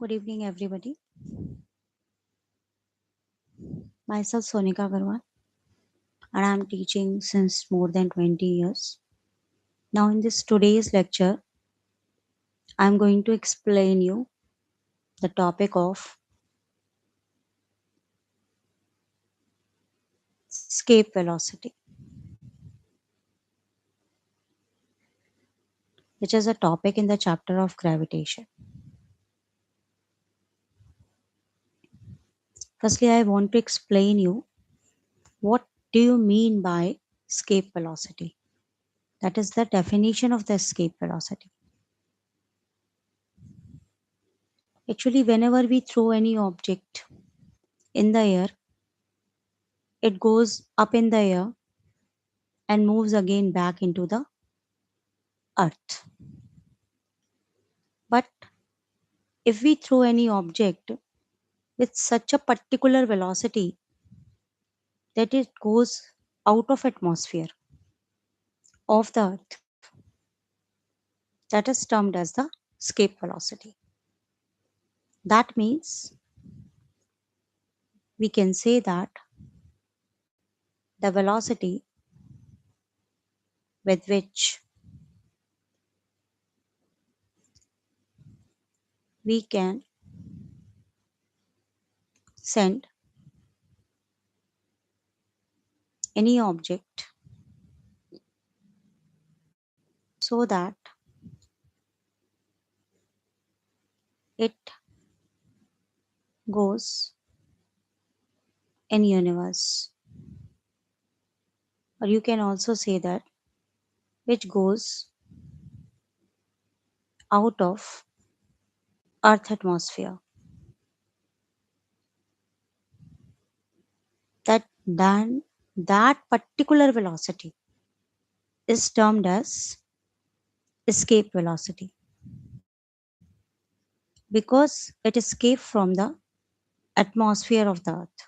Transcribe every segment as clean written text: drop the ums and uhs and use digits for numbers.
Good evening, everybody. Myself, Sonika Anand, and I am teaching since more than 20 years. Now, in this today's lecture, I am going to explain you the topic of escape velocity, which is a topic in the chapter of gravitation. Firstly, I want to explain you what do you mean by escape velocity. That is the definition of the escape velocity. Actually, whenever we throw any object in the air, it goes up in the air and moves again back into the earth. But if we throw any object with such a particular velocity that it goes out of atmosphere of the earth, that is termed as the escape velocity. That means we can say that the velocity with which we can send any object so that it goes in universe, or you can also say that which goes out of earth atmosphere, that then that particular velocity is termed as escape velocity because it escaped from the atmosphere of the earth.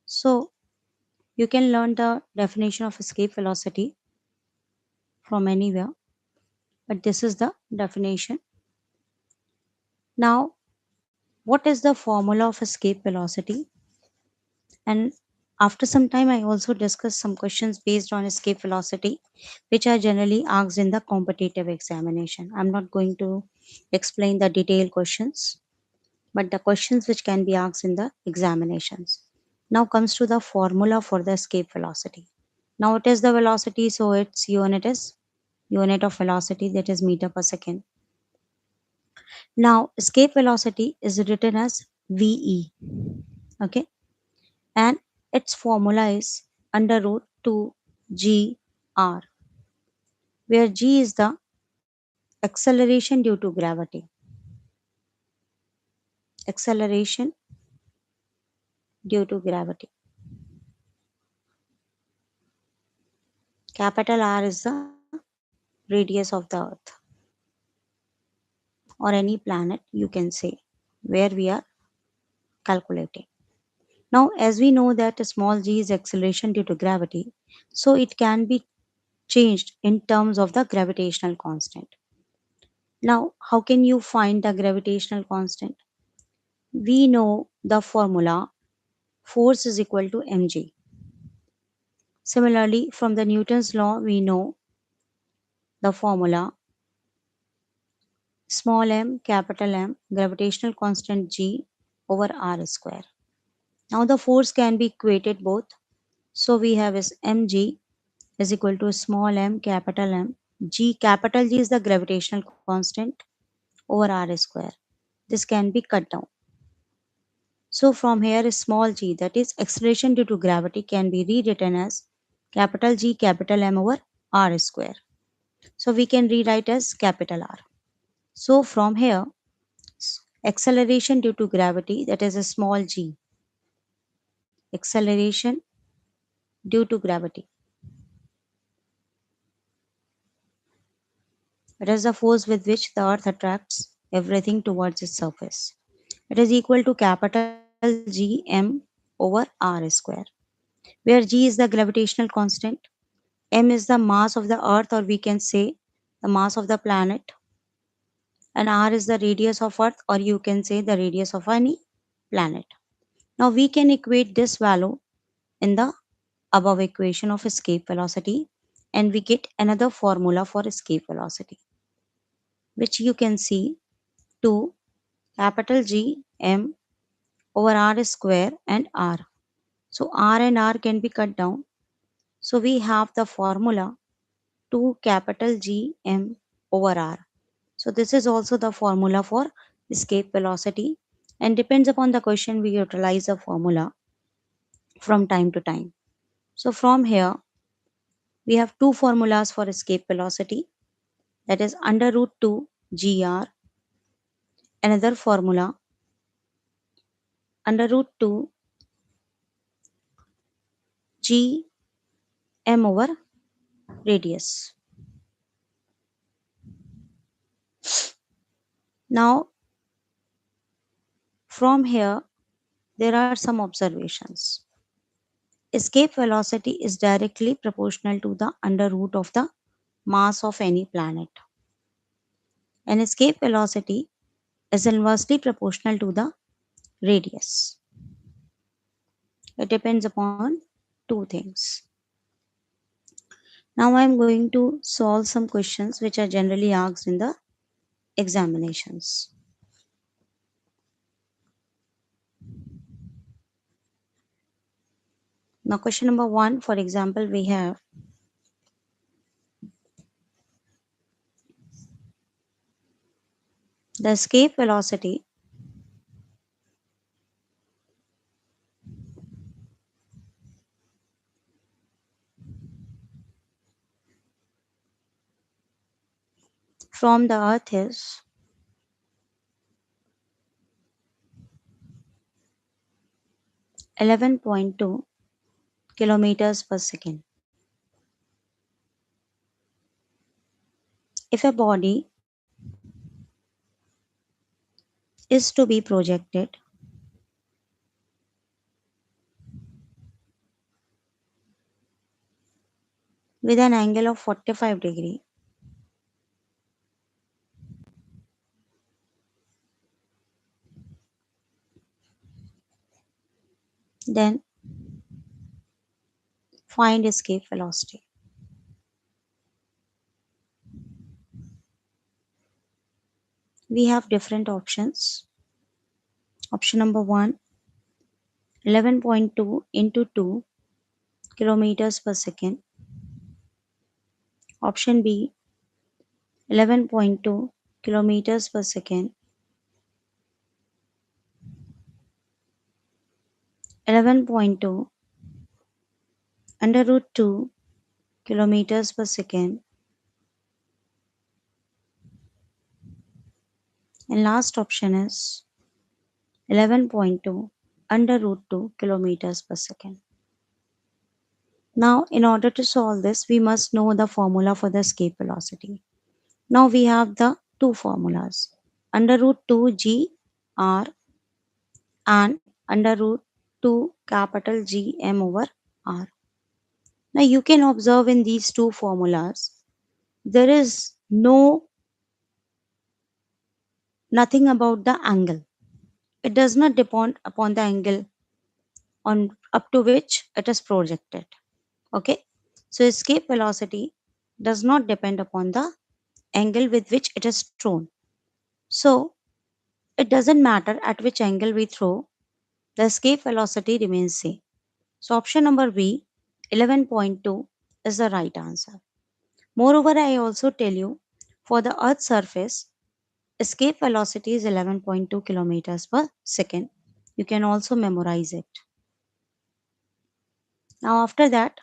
So you can learn the definition of escape velocity from anywhere, but this is the definition. Now, what is the formula of escape velocity? And after some time, I also discuss some questions based on escape velocity, which are generally asked in the competitive examination. I'm not going to explain the detailed questions, but the questions which can be asked in the examinations. Now comes to the formula for the escape velocity. Now it is the velocity, so its unit is unit of velocity, that is meter per second. Now escape velocity is written as VE, okay, and its formula is under root 2 GR, where G is the acceleration due to gravity. Acceleration due to gravity. Capital R is the radius of the earth or any planet, you can say, where we are calculating. Now, as we know that small g is acceleration due to gravity, so it can be changed in terms of the gravitational constant. Now, how can you find the gravitational constant? We know the formula force is equal to mg. Similarly, from the Newton's law, we know the formula small m, capital M, gravitational constant g over r square. Now the force can be equated both. So we have is mg is equal to small m, capital M. G, capital G is the gravitational constant over r square. This can be cut down. So from here is small g, that is acceleration due to gravity, can be rewritten as capital G, capital M over r square. So we can rewrite as capital R. So from here, acceleration due to gravity, that is a small g, acceleration due to gravity. It is the force with which the earth attracts everything towards its surface. It is equal to capital G M over R square, where G is the gravitational constant, M is the mass of the earth, or we can say the mass of the planet, and r is the radius of Earth, or you can say the radius of any planet. Now we can equate this value in the above equation of escape velocity, and we get another formula for escape velocity, which you can see 2 capital G m over r square and r. So r and r can be cut down. So we have the formula 2 capital G m over r. So this is also the formula for escape velocity, and depends upon the question we utilize the formula from time to time. So from here we have two formulas for escape velocity, that is under root 2 gr, another formula under root 2 g m over radius. Now from here there are some observations. Escape velocity is directly proportional to the under root of the mass of any planet, and escape velocity is inversely proportional to the radius. It depends upon two things. Now I am going to solve some questions which are generally asked in the examinations. Now question number 1, for example, we have the escape velocity from the earth is 11.2 kilometers per second. If a body is to be projected with an angle of 45 degree, then find escape velocity. We have different options. Option number 1, 11.2 into 2 kilometers per second. Option B, 11.2 kilometers per second. 11.2 under root 2 kilometers per second. And last option is 11.2 under root 2 kilometers per second. Now, in order to solve this, we must know the formula for the escape velocity. Now we have the two formulas, under root 2 g r and under root 2 capital G m over r. Now you can observe in these two formulas, there is nothing about the angle. It does not depend upon the angle on up to which it is projected. Okay, so escape velocity does not depend upon the angle with which it is thrown. So it doesn't matter at which angle we throw, the escape velocity remains same. So option number B, 11.2, is the right answer. Moreover, I also tell you, for the Earth's surface, escape velocity is 11.2 kilometers per second. You can also memorize it. Now after that,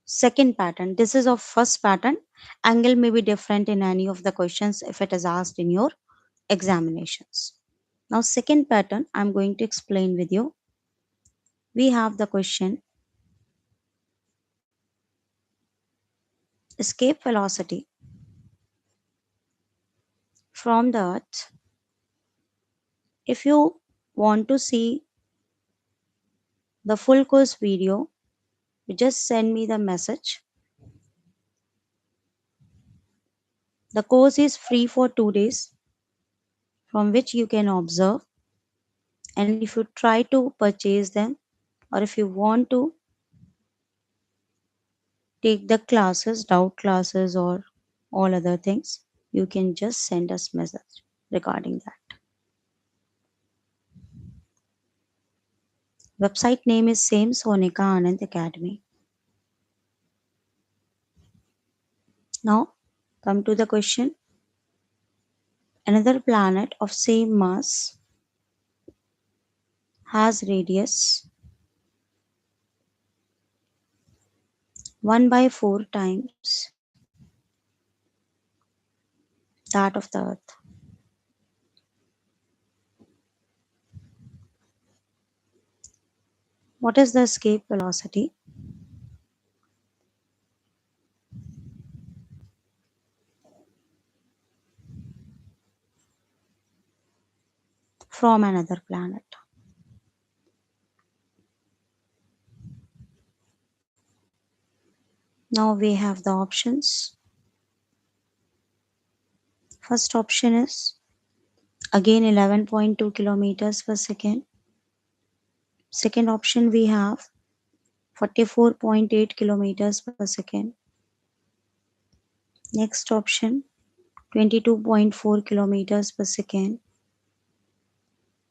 second pattern. This is of first pattern. Angle may be different in any of the questions if it is asked in your examinations. Now second pattern I'm going to explain with you. We have the question, escape velocity from the Earth. If you want to see the full course video, you just send me the message. The course is free for 2 days. from which you can observe, and if you try to purchase them or if you want to take the classes, doubt classes or all other things, you can just send us message regarding that. Website name is same, Sonika Anand Academy. Now come to the question. Another planet of same mass has radius 1 by 4 times that of the Earth. What is the escape velocity from another planet? Now we have the options. First option is again 11.2 kilometers per second. Second option we have 44.8 kilometers per second. Next option 22.4 kilometers per second.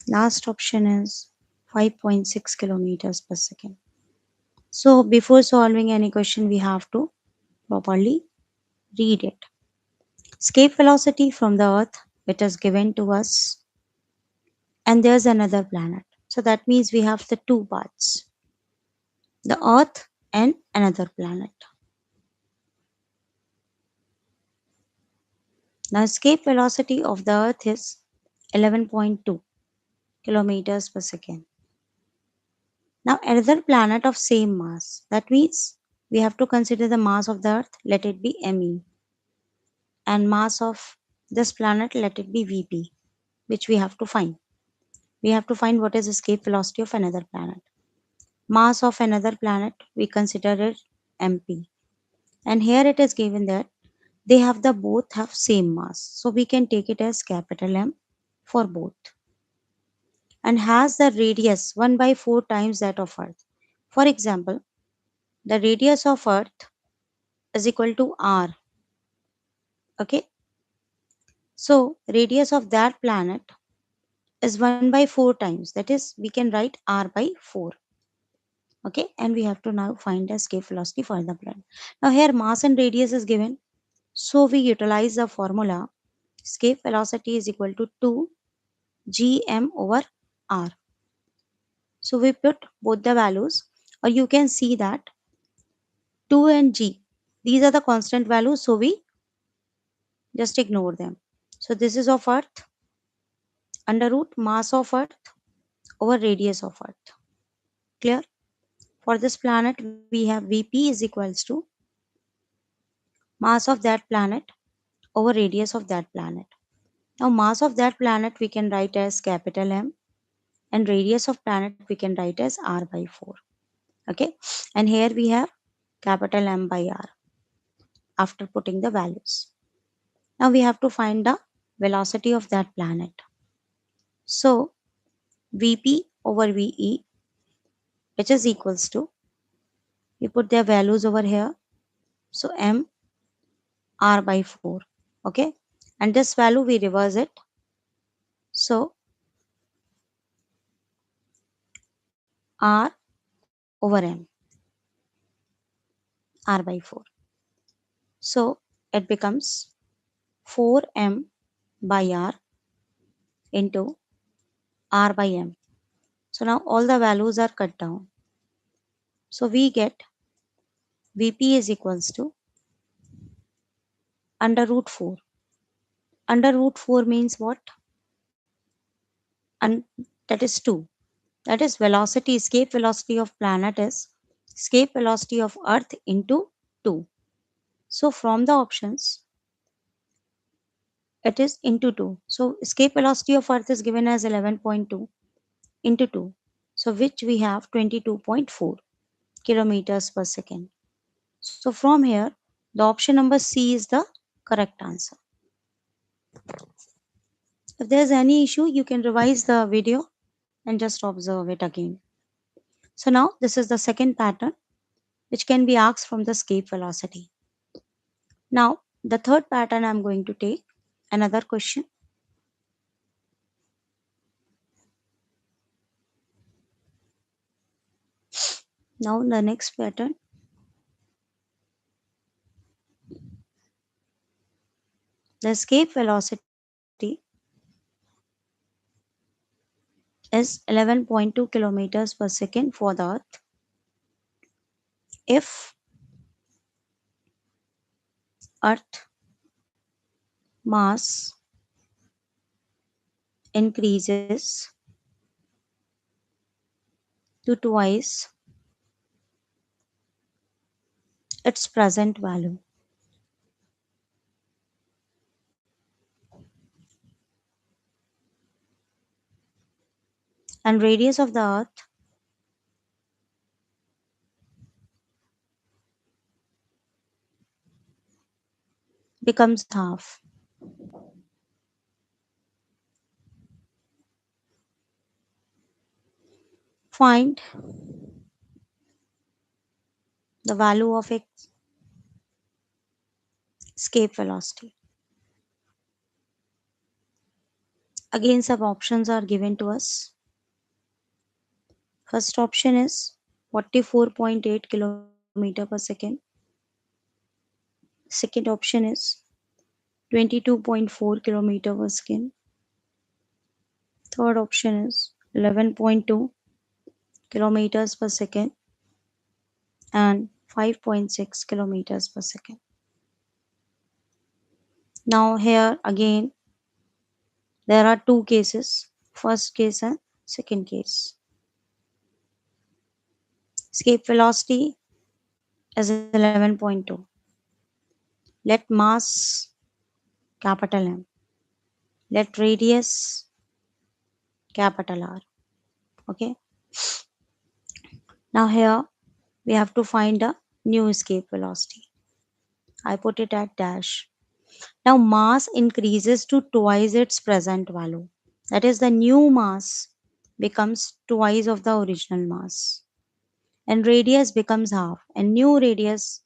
Last option is 5.6 kilometers per second. So before solving any question, we have to properly read it. Escape velocity from the Earth, it is given to us, and there's another planet. So that means we have the two parts, the Earth and another planet. Now, escape velocity of the Earth is 11.2 kilometers per second. Now, another planet of same mass. That means we have to consider the mass of the Earth, let it be ME, and mass of this planet, let it be VP, which we have to find. We have to find what is escape velocity of another planet. Mass of another planet, we consider it MP. And here it is given that they have the both have same mass. So we can take it as capital M for both. And has the radius 1 by 4 times that of Earth. For example, the radius of Earth is equal to R. Okay. So radius of that planet is 1 by 4 times. That is, we can write R by 4. Okay. And we have to now find the escape velocity for the planet. Now here mass and radius is given. So we utilize the formula escape velocity is equal to 2 gm over r. So we put both the values, or you can see that 2 and g, these are the constant values, so we just ignore them. So this is of Earth under root mass of Earth over radius of Earth. Clear? For this planet we have Vp is equals to mass of that planet over radius of that planet. Now mass of that planet we can write as capital M, and radius of planet we can write as r by 4. Okay, and here we have capital M by r after putting the values. Now we have to find the velocity of that planet. So Vp over Ve, which is equals to, we put their values over here, so M r by 4. Okay, and this value we reverse it, so r over M, r by 4. So it becomes 4m by r into r by m. So now all the values are cut down. So we get Vp is equals to under root 4. Under root 4 means what? And that is 2. That is velocity, escape velocity of planet is escape velocity of Earth into 2. So from the options, it is into 2. So escape velocity of Earth is given as 11.2 into 2. So which we have 22.4 kilometers per second. So from here, the option number C is the correct answer. If there's any issue, you can revise the video and just observe it again. So now this is the second pattern which can be asked from the escape velocity. Now the third pattern I'm going to take another question. Now the next pattern, the escape velocity is 11.2 kilometers per second for the Earth. If Earth mass increases to twice its present value, and radius of the Earth becomes half. Find the value of escape velocity. Again, some options are given to us. First option is 44.8 kilometer per second. Second option is 22.4 kilometer per second. Third option is 11.2 kilometers per second and 5.6 kilometers per second. Now here again there are two cases, first case and second case. Escape velocity is 11.2. Let mass capital M. Let radius capital R. Okay. Now here we have to find a new escape velocity. I put it at dash. Now mass increases to twice its present value. That is, the new mass becomes twice of the original mass. And radius becomes half. And new radius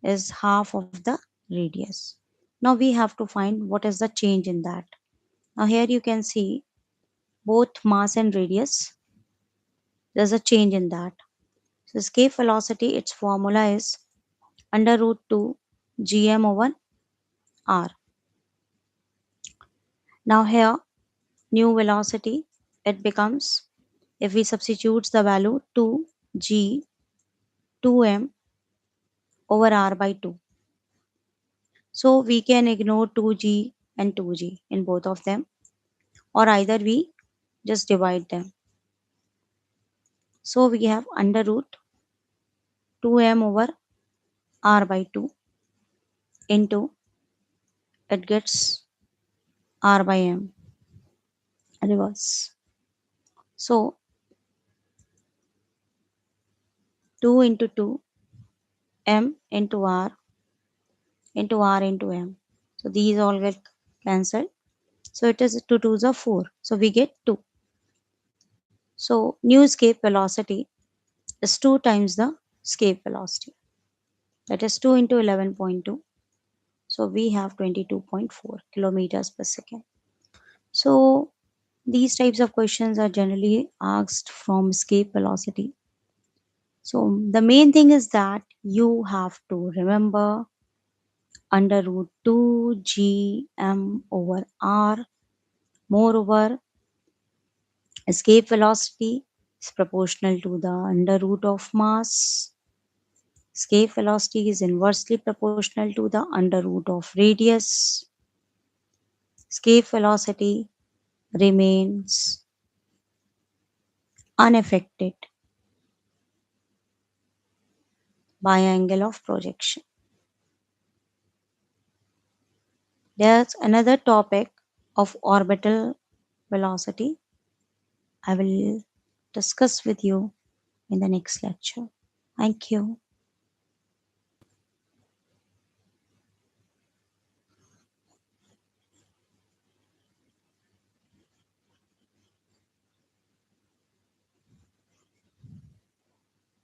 is half of the radius. Now we have to find what is the change in that. Now here you can see both mass and radius. There's a change in that. So escape velocity, its formula is under root 2 gm over r. Now here new velocity, it becomes, if we substitute the value 2g 2m over r by 2. So we can ignore 2g and 2g in both of them, or either we just divide them. So we have under root 2m over r by 2 into, it gets r by m reverse. So 2 into 2 m into r into m. So these all get cancelled. So it is 2 2s are 4. So we get 2. So new escape velocity is 2 times the escape velocity. That is 2 into 11.2. So we have 22.4 kilometers per second. So these types of questions are generally asked from escape velocity. So the main thing is that you have to remember under root 2 gm over r. Moreover, escape velocity is proportional to the under root of mass. Escape velocity is inversely proportional to the under root of radius. Escape velocity remains unaffected by angle of projection. There's another topic of orbital velocity I will discuss with you in the next lecture. Thank you.